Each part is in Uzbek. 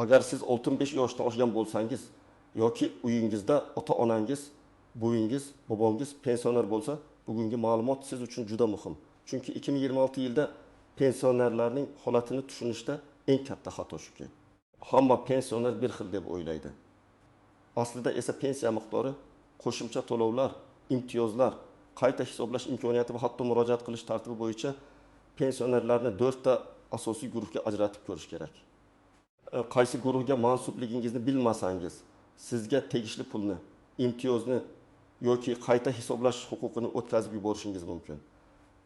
Agar siz 65 yoshda oshgan bo'lsangiz yoki uyingizda ota-onangiz, buvingizbobongiz pensioner bo'lsa, bugungi ma'lumot siz uchun juda muhim. Chunki 2026 yilda pensionerlarning holatini tushunishda eng katta xato shuki. Hamma pensioner bir xil deb o'ylaydi. Aslida esa pensiya miqdori qo'shimcha to'lovlar, imtiyozlar, qayta hisoblash imkoniyati va hatto murojaat qilish tartibi bo'yicha pensionerlarni 4 ta asosiy guruhga ajratib ko'rish kerak. Qaysi guruhga mansubligingizni bilmasangiz, sizga tegishli pulni, imtiyozni yoki qayta hisoblash huquqini o'tkazib yuborishingiz mumkin.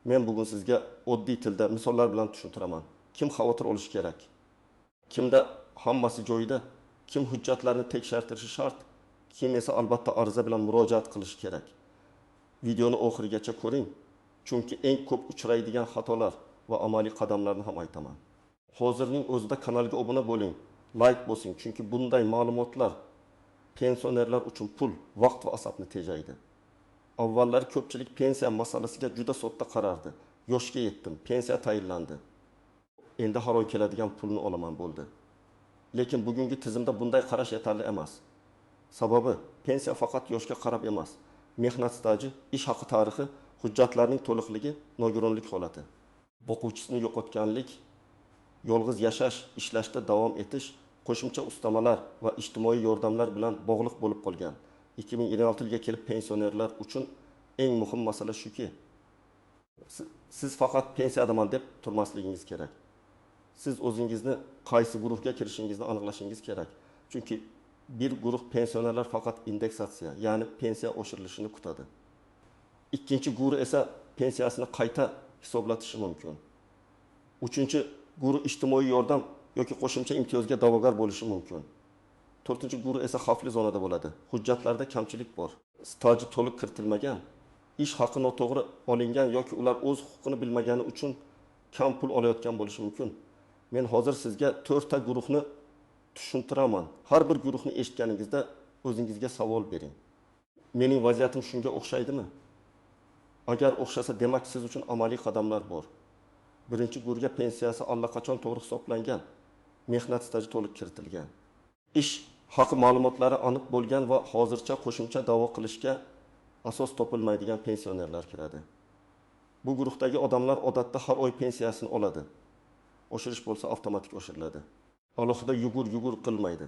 Men bugun sizga oddiy tilda misollar bilan tushuntiraman. Kim xavotir olishi kerak? Kimda hammasi joyida, kim hujjatlarni tekshirtirishi shart, kim esa albatta ariza bilan murojaat qilishi kerak. Videoni oxirigacha ko'ring, chunki eng ko'p uchraydigan xatolar va amaliy qadamlarni ham aytaman. Hozirning o'zida kanalga obuna bo'ling, like bosing, chunki bunday ma'lumotlar pensionerlar uchun pul, vaqt va asabni tejaydi. Avvallari ko'pchilik pensiya masalasiga juda sodda qarardi. Yoshga yetdim, pensiya tayinlandi. Endi har oy keladigan pulni olaman bo'ldi. Lekin bugungi tizimda bunday qarash yetarli emas. Sababi pensiya faqat yoshga qarab emas. Mehnat staji, ish haqi tarixi, hujjatlarning to'liqligi, nogironlik holati, boquvchisini yo'qotganlik, yolg'iz yashash, ishlashda davom etish, qo'shimcha ustamalar va ijtimoiy yordamlar bilan bog'liq bo'lib qolgan. 2026 yilga kelib pensionerlar uchun eng muhim masala shuki, siz faqat pensiyadaman deb turmasligingiz kerak. Siz o'zingizni qaysi guruhga kirishingizni aniqlashingiz kerak. Chunki bir guruh pensionerlar faqat indeksatsiya, ya'ni pensiya oshirilishini kutadi. Ikkinchi guruh esa pensiyasini qayta hisoblatishi mumkin. Uchinchi guruh ijtimoiy yordam yoki qo'shimcha imtiyozga da'vogar bo'lishi mumkin. To'rtinchi guruh esa xavfli zonada bo'ladi. Hujjatlarda kamchilik bor. Staji to'liq kiritilmagan, ish haqi noto'g'ri olingan yoki ular o'z huquqini bilmagani uchun kam pul olayotgan bo'lishi mumkin. Men hozir sizga 4 ta guruhni tushuntiraman. Har bir guruhni eshitganingizda o'zingizga savol bering. Mening vaziyatim shunga o'xshaydimi? Agar o'xshasa, demak siz uchun amaliy qadamlar bor. Birinchi guruhga pensiyasi allaqachon to'g'ri hisoblangan, mehnat staji to'liq kiritilgan, ish haqi ma'lumotlari aniq bo'lgan va hozircha qo'shimcha da'vo qilishga asos topilmaydigan pensionerlar kiradi. Bu guruhdagi odamlar odatda har oy pensiyasini oladi. Oshirish bo'lsa avtomatik oshiriladi. Alohida yugur qilmaydi.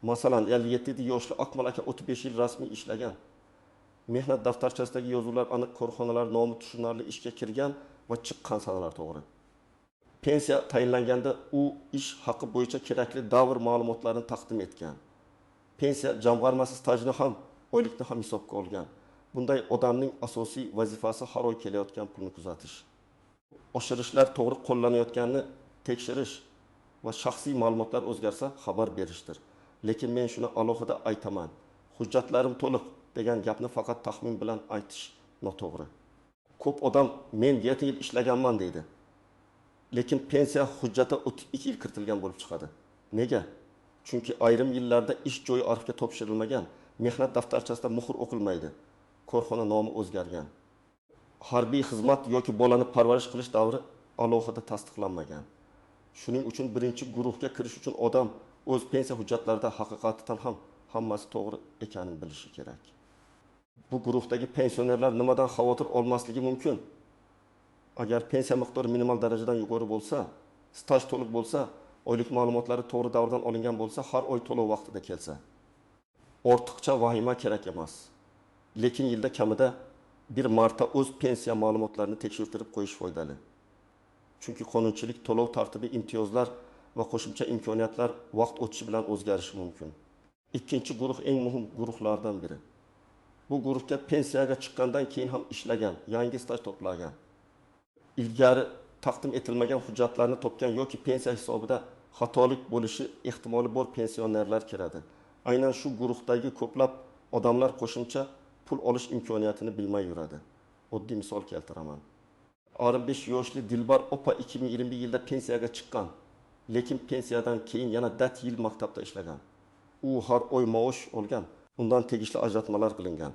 Masalan, 57 yoshli Akmal aka 35 yil rasmiy ishlagan. Mehnat daftarchasidagi yozuvlar aniq, korxonalar nomi tushunarli, ishga kirgan va chiqqan sanalar to'g'ri. Pensiya tayinlanganda u ish haqi bo'yicha kerakli davr ma'lumotlarini taqdim etgan. Pensiya jamg'armasi stajini ham, oylikni ham hisobga olgan. Bunday odamning asosiy vazifasi har oy kelayotgan pulni kuzatish. Oshirishlar to'g'ri qo'llanayotganini tekshirish va shaxsiy ma'lumotlar o'zgarsa xabar berishdir. Lekin men shuni alohida aytaman. Hujjatlarim to'liq degan gapni faqat taxmin bilan aytish noto'g'ri. Ko'p odam men 7 yil ishlaganman deydi. Lekin pensiya hujjati 2 yil kiritilgan bo'lib chiqadi. Nega? Chunki ayrim yillarda ish joyi arxivga topshirilmagan, mehnat daftarchasida muhr o'qilmaydi, korxona nomi o'zgargan, harbiy xizmat yoki bolani parvarish qilish davri alohida tasdiqlanmagan. Shuning uchun birinchi guruhga kirish uchun odam o'z pensiya hujjatlarida haqiqatan ham hammasi to'g'ri ekanini bilishi kerak. Bu guruhdagi pensionerlar nimadan xavotir olmasligi mumkin? Agar pensiya miqdori minimal darajadan yuqori bo'lsa, staj to'liq bo'lsa, oylik ma'lumotlari to'g'ri davrdan olingan bo'lsa, har oy to'lov vaqtida kelsa, ortiqcha vahima kerak emas. Lekin yilda kamida bir marta o'z pensiya ma'lumotlarini tekshirtirib qo'yish foydali. Chunki qonunchilik, to'lov tartibi, imtiyozlar va qo'shimcha imkoniyatlar vaqt o'tishi bilan o'zgarishi mumkin. Ikkinchi guruh eng muhim guruhlardan biri. Bu guruhga pensiyaga chiqqandan keyin ham ishlagan, yangi staj to'plagan, ilgari taqdim etilmagan hujjatlarni topgan yoki pensiya hisobida xatolik bo'lishi ehtimoli bor pensionerlar kiradi. Aynan shu guruhdagi ko'plab odamlar qo'shimcha pul olish imkoniyatini bilmay yuradi. Oddiy misol keltiraman. 65 yoshli Dilbar opa 2020 yilda pensiyaga chiqqan, lekin pensiyadan keyin yana 4 yil maktabda ishlagan. U har oy maosh olgan, undan tegishli ajratmalar qilingan.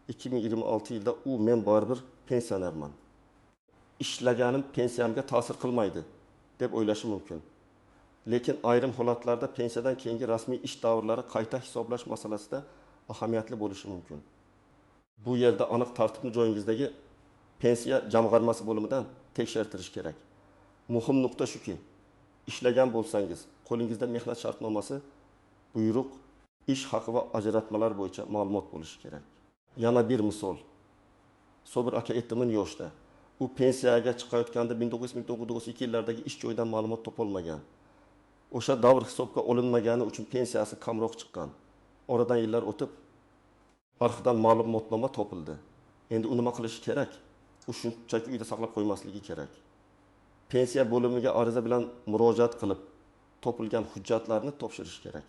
2026 yilda u men baribir pensionerman, ishlaganim pensiyamga ta'sir qilmaydi deb o'ylashi mumkin. Lekin ayrim holatlarda pensiyadan keyingi rasmiy ish davrlari qayta hisoblash masalasida ahamiyatli bo'lishi mumkin. Bu yerda aniq tartibni joyingizdagi pensiya jamg'armasi bo'limidan tekshirtirish kerak. Muhim nuqta shuki, ishlagan bo'lsangiz, qo'lingizda mehnat shartnomasi, buyruq, ish haqi va ajratmalar bo'yicha ma'lumot bo'lishi kerak. Yana bir misol. Sobir aka aytdimin yoshda. U pensiyaga chiqayotganda 1992 yillardagi ish joyidan ma'lumot topolmagan. O'sha davr hisobga olinmagani uchun pensiyasi kamroq chiqqan. Oradan yillar o'tib, arxivdan ma'lumotnoma topildi. Endi u nima qilishi kerak? U shunchaki uyda saqlab qo'ymasligi kerak. Pensiya bo'limiga ariza bilan murojaat qilib, topilgan hujjatlarni topshirish kerak.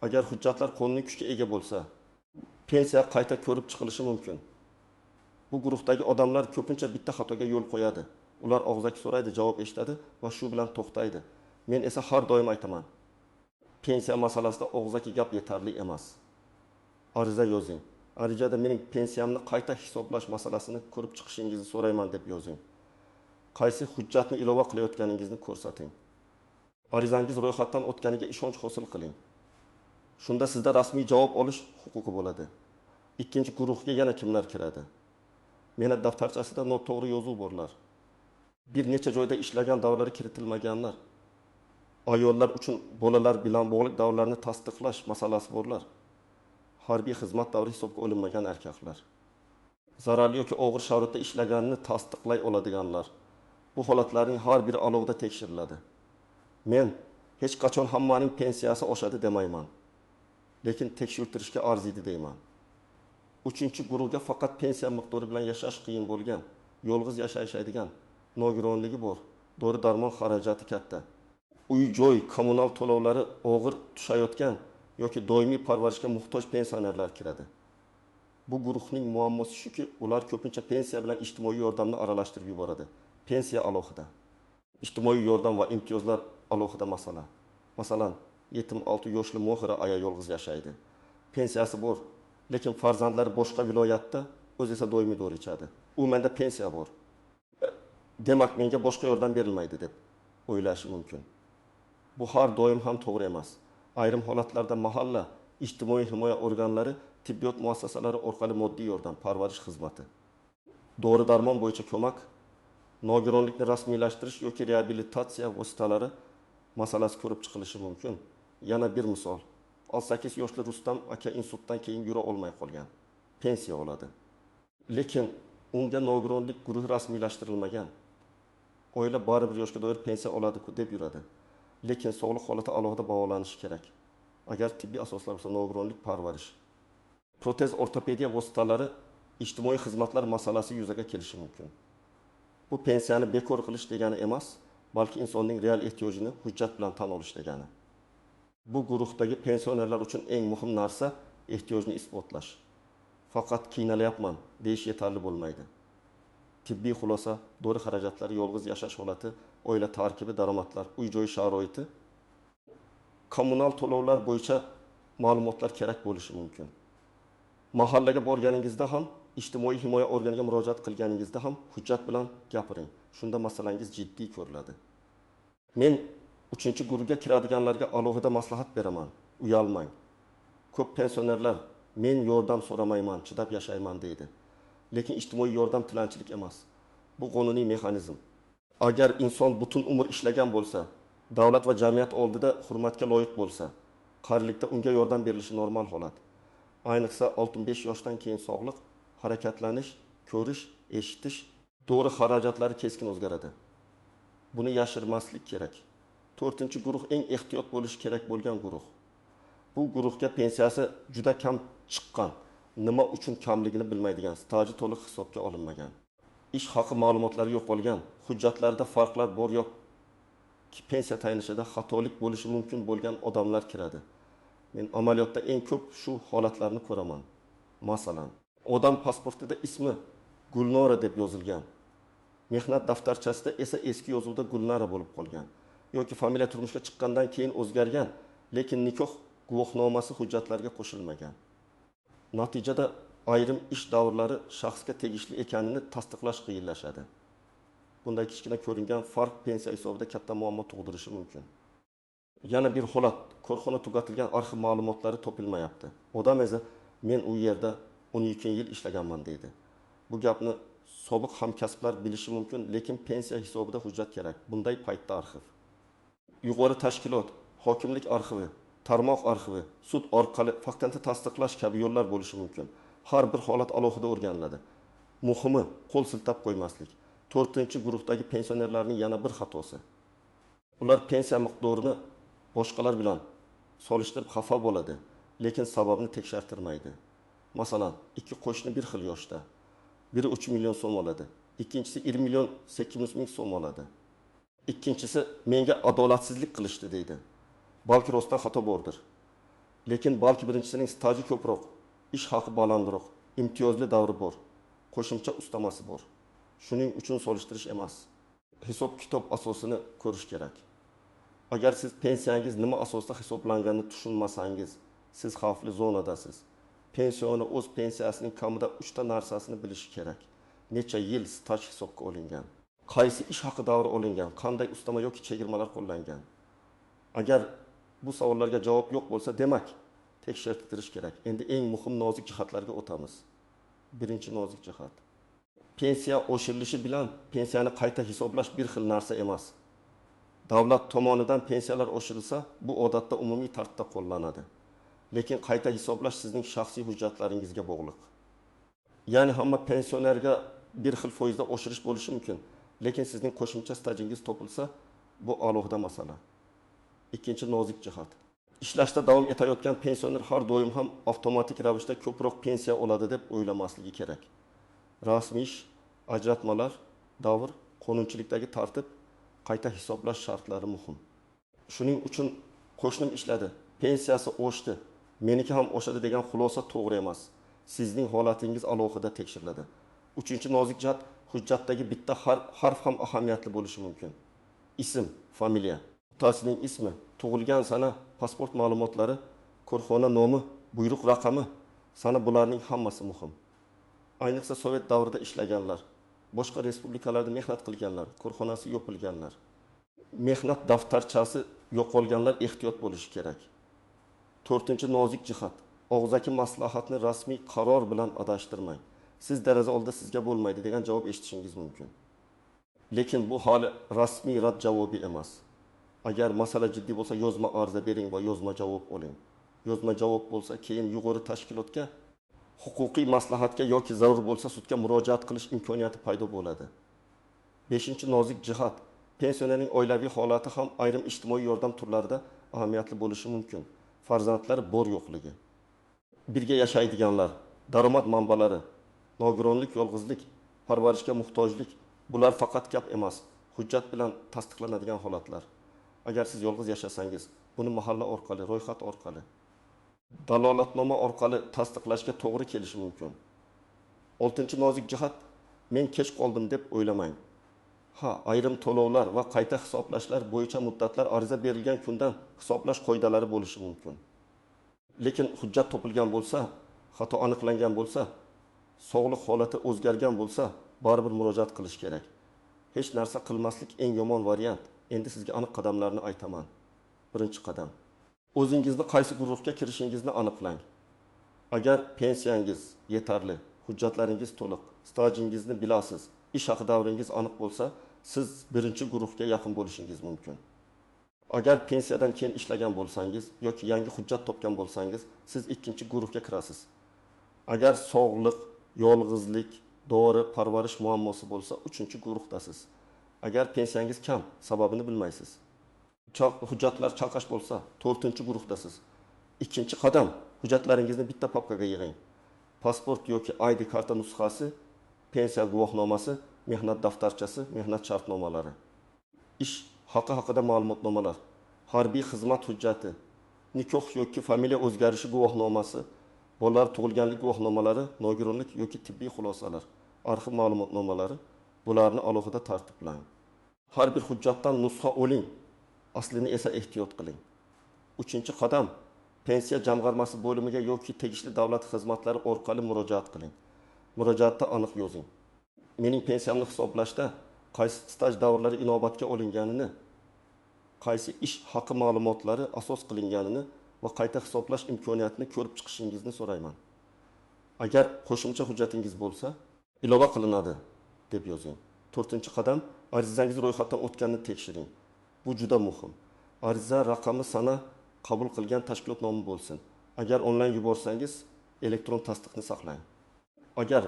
Agar hujjatlar qonuniy kuchga ega bo'lsa, pensiya qayta ko'rib chiqilishi mumkin. Bu guruhdagi odamlar ko'pincha bitta xatoga yo'l qo'yadi. Ular og'zaki so'raydi, javob eshitadi va shu bilan to'xtaydi. Men esa har doim aytaman. Pensiya masalasida og'zaki gap yetarli emas. Ariza yozing. Arizada mening pensiyamni qayta hisoblash masalasini ko'rib chiqishingizni so'rayman deb yozing. Qaysi hujjatni ilova qilayotganingizni ko'rsating. Arizangiz ro'yxatdan o'tganiga ishonch hosil qiling. Shunda sizda rasmiy javob olish huquqi bo'ladi. Ikkinchi guruhga yana kimlar kiradi? Mehnat daftarchasida noto'g'ri yozuv borlar. Bir necha joyda ishlagan davrlari kiritilmaganlar. Ayollar uchun bolalar bilan bog'liq davrlarni tasdiqlash masalasi borlar. Harbiy xizmat davri hisobga olinmagan erkaklar. Zararli yoki og'ir sharoitda ishlaganini tasdiqlay oladiganlar. Bu holatlarning har biri alohida tekshiriladi. Men hech qachon hammaning pensiyasi oshadi demayman. Lekin tekshirtirishga arziydi deyman. Uchinchi guruhga faqat pensiya miqdori bilan yashash qiyin bo'lgan, yolg'iz yashaydigan, nogironligi bor, dori-darmon xarajati katta, uy-joy, kommunal to'lovlari og'ir tushayotgan yoki doimiy parvarishga muhtoj pensionerlar kiradi. Bu guruhning muammosi shuki, ular ko'pincha pensiya bilan ijtimoiy yordamni aralashtirib yuboradi. Pensiya alohida, ijtimoiy yordam va imtiyozlar alohida masala. Masalan, yetim 6 yoshli Mohira aya yolg'iz yashaydi. Pensiyasi bor, lekin farzandlari boshqa viloyatda, o'zi esa doimiy dori ichadi. U menda pensiya bor. Demak, menga boshqa yordam berilmaydi deb o'ylashi mumkin. Bu har doim ham to'g'ri emas. Ayrim holatlarda mahalla, ijtimoiy himoya organlari, tibbiyot muassasalari orqali moddiy yordam, parvarish xizmati, dori-darmon bo'yicha ko'mak, nogironlikni rasmiylashtirish yoki reabilitatsiya vositalari masalasi ko'rib chiqilishi mumkin. Yana bir misol. 18 yoshli Rustam aka insultdan keyin yura olmay qolgan. Pensiya oladi. Lekin unga nogironlik guruhi rasmiylashtirilmagan. Oila baribir yoshga doir pensiya oladi-ku deb yuradi. Lekin sog'liq holati alohida baholanishi kerak. Agar tibbiy asoslar bo'lsa, nogironlik parvarish, protez ortopediya vositalari, ijtimoiy xizmatlar masalasi yuzaga kelishi mumkin. Bu pensiyani bekor qilish degani emas, balki insonning real ehtiyojini hujjat bilan tan olish degani. Bu guruhdagi pensionerlar uchun eng muhim narsa ehtiyojni isbotlash. Faqat qiynalyapman deyish yetarli bo'lmaydi. Tibbiy xulosa, dori xarajatlari, yolg'iz yashash holati, oila tarkibi, daromadlar, uy-joy sharoiti, kommunal to'lovlar bo'yicha ma'lumotlar kerak bo'lishi mumkin. Mahallaga borganingizda ham, ijtimoiy himoya organiga murojaat qilganingizda ham hujjat bilan gapiring. Shunda masalangiz jiddiy ko'riladi. Men 3-guruhga kiradiganlarga alohida maslahat beraman. Uyalmang. Ko'p pensionerlar men yordam so'ramayman, chidab yashayman deydi. Lekin ijtimoiy yordam tilanchilik emas. Bu qonuniy mexanizm. Agar inson butun umr ishlagan bo'lsa, davlat va jamiyat oldida hurmatga loyiq bo'lsa, qarilikda unga yordam berilishi normal holat. Ayniqsa 65 yoshdan keyin sog'liq, harakatlanish, ko'rish, eshitish, dori xarajatlari keskin o'zgaradi. Buni yashirmaslik kerak. 4-guruh eng ehtiyot bo'lish kerak bo'lgan guruh. Bu guruhga pensiyasi juda kam chiqqan, nima uchun kamligini bilmaydigan, staji to'liq hisobga olinmagan, ish haqi ma'lumotlari yo'qolgan, hujjatlarda farqlar bor yoki pensiya tayinlashida xatolik bo'lishi mumkin bo'lgan odamlar kiradi. Men amaliyotda eng ko'p shu holatlarni ko'raman. Masalan, odam pasportida ismi Gulnora deb yozilgan. Mehnat daftarchasida esa eski yozuvda Gulnara bo'lib qolgan. Yoki familiya turmushga chiqqandan keyin o'zgargan, lekin nikoh guvohnomasi hujjatlarga qo'shilmagan. Natijada ayrim ish davrlari shaxsga tegishli ekanini tasdiqlash qiyinlashadi. Bunday kichkina ko'ringan farq pensiya hisobida katta muammo tug'dirishi mumkin. yana bir holat, korxona tugatilgan arxiv ma'lumotlari topilmayapti. Odam esa men u yerda 12 yil ishlaganman deydi. Bu gapni sobiq hamkasblar bilishi mumkin, lekin pensiya hisobida hujjat kerak. Bunday paytda arxiv. Yuqori tashkilot, hokimlik arxivi, tarmoq arxivi, sud orqali faktni tasdiqlash kabi yo'llar bo'lishi mumkin. Har bir holat alohida o'rganiladi. Muhimi qo'l siltab qo'ymaslik. 4-guruhdagi pensionerlarning yana bir xatosi. Ular pensiya miqdorini boshqalar bilan solishtirib xafa bo'ladi, lekin sababni tekshirtirmaydi. Masalan, ikki qo'shni bir xil yoshda. Biri 3 million so'm oladi, ikkinchisi 20 million 800 ming so'm oladi. Ikkinchisi menga adolatsizlik qilishdi deydi. Balki rostdan xato bordir. Lekin balki birinchisining staji ko'proq, ish haqi balandroq, imtiyozli davri bor, qo'shimcha ustamasi bor. Shuning uchun solishtirish emas, hisob kitob asosini ko'rish kerak. Agar siz pensiyangiz nima asosda hisoblanganini tushunmasangiz, siz xavfli zonadasiz. Pensioni o'z pensiyasining kamida 3 ta narsasini bilish kerak. Necha yil staj hisobga olingan, qaysi ish haqi davri olingan, qanday ustama yoki chegirmalar qo'llangan. Agar bu savollarga javob yo'q bo'lsa, demak, tekshirtirish kerak. Endi eng muhim nozik jihatlarga o'tamiz. Birinchi nozik jihat. Pensiya oshirilishi bilan pensiyani qayta hisoblash bir xil narsa emas. Davlat tomonidan pensiyalar oshirilsa, bu odatda umumiy tartibda qo'llanadi. Lekin qayta hisoblash sizning shaxsiy hujjatlaringizga bog'liq. Ya'ni hamma pensionerga bir xil foizda oshirish bo'lishi mumkin, lekin sizning qo'shimcha stajingiz topilsa, bu alohida masala. Ikkinchi nozik jihat. Ishlashda davom etayotgan pensioner har doim ham avtomatik ravishda ko'proq pensiya oladi deb o'ylamasligi kerak. Rasmiy ish, ajratmalar, davr, qonunchilikdagi tartib, qayta hisoblash shartlari muhim. Shuning uchun qo'shnim ishladi, pensiyasi oshdi, meniki ham oshadi degan xulosa to'g'ri emas. Sizning holatingiz alohida tekshiriladi. Uchinchi nozik jihat, hujjatdagi bitta harf ham ahamiyatli bo'lishi mumkin. Ism, familiya, otasining ismi, tug'ilgan sana, pasport ma'lumotlari, korxona nomi, buyruq raqami, sana bularning hammasi muhim. Ayniqsa Sovet davrida ishlaganlar, boshqa respublikalarda mehnat qilganlar, korxonasi yopilganlar, mehnat daftarchasi yo'qolganlar ehtiyot bo'lishi kerak. 4-nozik jihat. Og'zaki maslahatni rasmiy qaror bilan adashtirmang. Siz deraza oldida sizga bo'lmaydi degan javob eshitishingiz mumkin. Lekin bu hali rasmiy rad javobi emas. Agar masala jiddiy bo'lsa, yozma arza bering va yozma javob oling. Yozma javob bo'lsa, keyin yuqori tashkilotga huquqiy maslahatga yoki zarur bo'lsa sudga murojaat qilish imkoniyati paydo bo'ladi. 5-nozik jihat. Pensionerning oilaviy holati ham ayrim ijtimoiy yordam turlarida ahamiyatli bo'lishi mumkin. Farzandlari bor yo'qligi, birga yashaydiganlar, daromad manbalari, nogironlik, yolg'izlik, parvarishga muhtojlik, bular faqat gap emas, hujjat bilan tasdiqlanadigan holatlar. Agar siz yolg'iz yashasangiz, buni mahalla orqali, ro'yxat orqali, dalolatnoma orqali tasdiqlashga to'g'ri kelishi mumkin. 6-nozik jihat, men kech qoldim deb o'ylamang. Ayrim to'lovlar va qayta hisoblashlar bo'yicha muddatlar ariza berilgan kundan hisoblash qoidalari bo'lishi mumkin. Lekin hujjat topilgan bo'lsa, xato aniqlangan bo'lsa, sog'liq holati o'zgargan bo'lsa, baribir murojaat qilish kerak. Hech narsa qilmaslik eng yomon variant. Endi sizga aniq qadamlarni aytaman. Birinchi qadam. O'zingizni qaysi guruhga kirishingizni aniqlang. Agar pensiyangiz yetarli, hujjatlaringiz to'liq, stajingizni bilasiz, ish haqi davringiz aniq bo'lsa, siz birinchi guruhga yaqin bo'lishingiz mumkin. Agar pensiyadan keyin ishlagan bo'lsangiz yoki yangi hujjat topgan bo'lsangiz, siz ikkinchi guruhga kirasiz. Agar sog'liq, yolg'izlik, dori, parvarish muammosi bo'lsa, 3-guruhdasiz. Agar pensiyangiz kam, sababini bilmaysiz, hujjatlar chalqash bo'lsa, 4-guruhdasiz. Ikkinchi qadam, hujjatlaringizni bitta papkaga yig'ing. Pasport yoki ID karta nusxasi, pensiya guvohnomasi, mehnat daftarchasi, mehnat shartnomalari, ish haqi haqida ma'lumotnomalar, harbiy xizmat hujjati, nikoh yoki familiya o'zgarishi guvohnomasi, bolalar tug'ilganlik guvohnomalari, nogironlik yoki tibbiy xulosalar, arxiv ma'lumotnomalari, bularni alohida tartiblang. Har bir hujjatdan nusxa oling, aslini esa ehtiyot qiling. 3-qadam, pensiya jamg'armasi bo'limiga yoki tegishli davlat xizmatlari orqali murojaat qiling. Murojaatda aniq yozing. Mening pensiyamni hisoblashda qaysi staj davrlari inobatga olinganini, qaysi ish haqi ma'lumotlari asos qilinganini va qayta hisoblash imkoniyatini ko'rib chiqishingizni so'rayman. Agar qo'shimcha hujjatingiz bo'lsa, ilova qilinadi deb yozing. 4-qadam, arizangiz ro'yxatdan o'tganini tekshiring. Bu juda muhim. Ariza raqami sana qabul qilgan tashkilot nomi bo'lsin. Agar onlayn yuborsangiz, elektron tasdiqni saqlang. Agar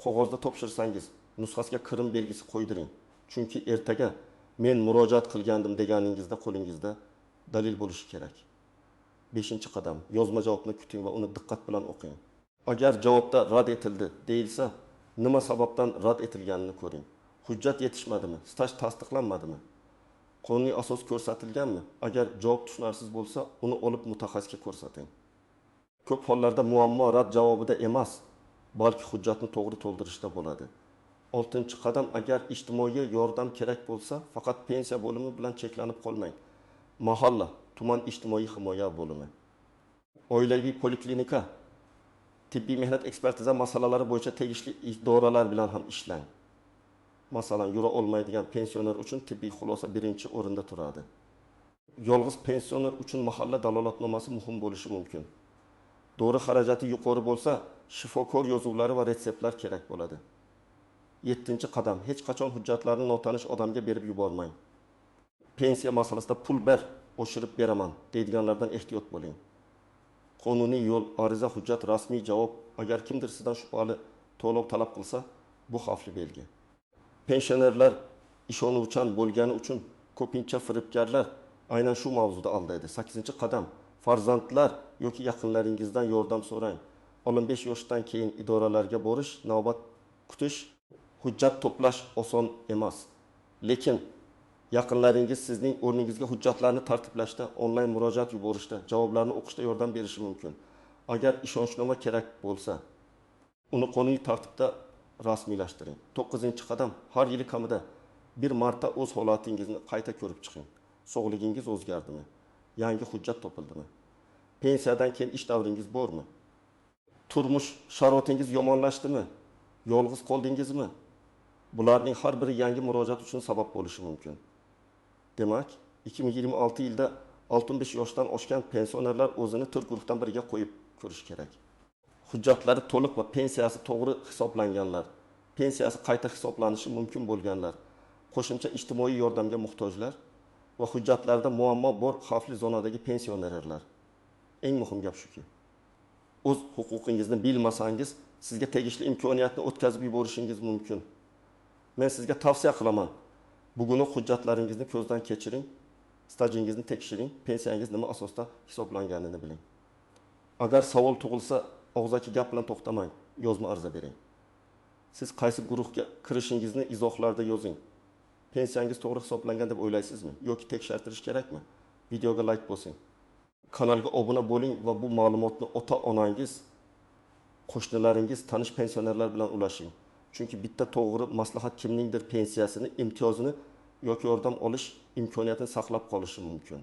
qog'ozda topshirsangiz, nusxasiga kirim belgisi qo'ydiring. Chunki ertaga men murojaat qilgandim deganingizda qo'lingizda dalil bo'lishi kerak. 5-qadam, yozma javobni kuting va uni diqqat bilan o'qing. Agar javobda rad etildi deyilsa, nima sababdan rad etilganini ko'ring. Hujjat yetishmadimi? Staj tasdiqlanmadimi? Qonuniy asos ko'rsatilganmi? Agar javob tushunarsiz bo'lsa, uni olib mutaxassisga ko'rsating. Ko'p hollarda muammo rad javobida emas, balki hujjatni to'g'ri to'ldirishda bo'ladi. 6-qadam, agar ijtimoiy yordam kerak bo'lsa, faqat pensiya bo'limi bilan cheklanib qolmang. Mahalla, tuman ijtimoiy himoya bo'limi, oilaviy poliklinika, tibbiy mehnat ekspertiza masalalari bo'yicha tegishli idoralar bilan ham ishlang. Masalan, yura olmaydigan pensioner uchun tibbiy xulosa birinchi o'rinda turadi. Yolg'iz pensioner uchun mahalla dalolatnomasi muhim bo'lishi mumkin. Dori xarajati yuqori bo'lsa, shifokor yozuvlari va retseptlar kerak bo'ladi. 7-qadam, hech qachon hujjatlarni notanish odamga berib yubormang. Pensiya masalasida pul ber, oshirib beraman deydiganlardan ehtiyot bo'ling. Qonuniy yo'l, ariza, hujjat, rasmiy javob. Agar kimdir sizdan shubhali to'lov talab qilsa, bu xavfli belgi. Pensionerlar ishonuvchan bo'lgani uchun ko'pincha firibgarlar aynan shu mavzuda aldaydi. 8-qadam, farzandlar yoki yaqinlaringizdan yordam so'rang. 15 yoshdan keyin idoralarga borish, navbat kutish, hujjat to'plash oson emas. Lekin yaqinlaringiz sizning o'rningizga hujjatlarni tartiblashda, onlayn murojaat yuborishda, javoblarni o'qishda yordam berishi mumkin. Agar ishonchnoma kerak bo'lsa, uni qonuniy tartibda rasmiylashtiring. 9-qadam, har yili kamida bir marta o'z holatingizni qayta ko'rib chiqing. Sog'ligingiz o'zgardimi? Yangi hujjat topildimi? Pensiyadan keyin ish davringiz bormi? Turmush sharoitingiz yomonlashdimi? Yolg'iz qoldingizmi? Bularning har biri yangi murojaat uchun sabab bo'lishi mumkin. Demak, 2026 yilda 65 yoshdan oshgan pensionerlar o'zini 4 guruhdan biriga qo'yib ko'rish kerak. Hujjatlari to'liq va pensiyasi to'g'ri hisoblanganlar, pensiyasi qayta hisoblanishi mumkin bo'lganlar, qo'shimcha ijtimoiy yordamga muhtojlar va hujjatlarda muammo bor xavfli zonadagi pensionerlar. Eng muhim gap shuki, o'z huquqingizni bilmasangiz, sizga tegishli imkoniyatni o'tkazib yuborishingiz mumkin. Men sizga tavsiya qilaman. Bugunoq hujjatlaringizni ko'zdan kechiring, stajingizni tekshiring, pensiyangiz nima asosda hisoblanganini biling. Agar savol tug'ilsa, og'zaki gap bilan to'xtamang, yozma ariza bering. Siz qaysi guruhga kirishingizni izohlarda yozing. Pensiyangiz to'g'ri hisoblangan deb o'ylaysizmi yoki tekshirtirish kerakmi? Videoga like bosing. Kanalga obuna bo'ling va bu ma'lumotni ota-onangiz, qo'shnilaringiz, tanish pensionerlar bilan ulashing. Chunki bitta to'g'ri maslahat kimningdir pensiyasini, imtiyozini yoki yordam olish imkoniyatini saqlab qolishi mumkin.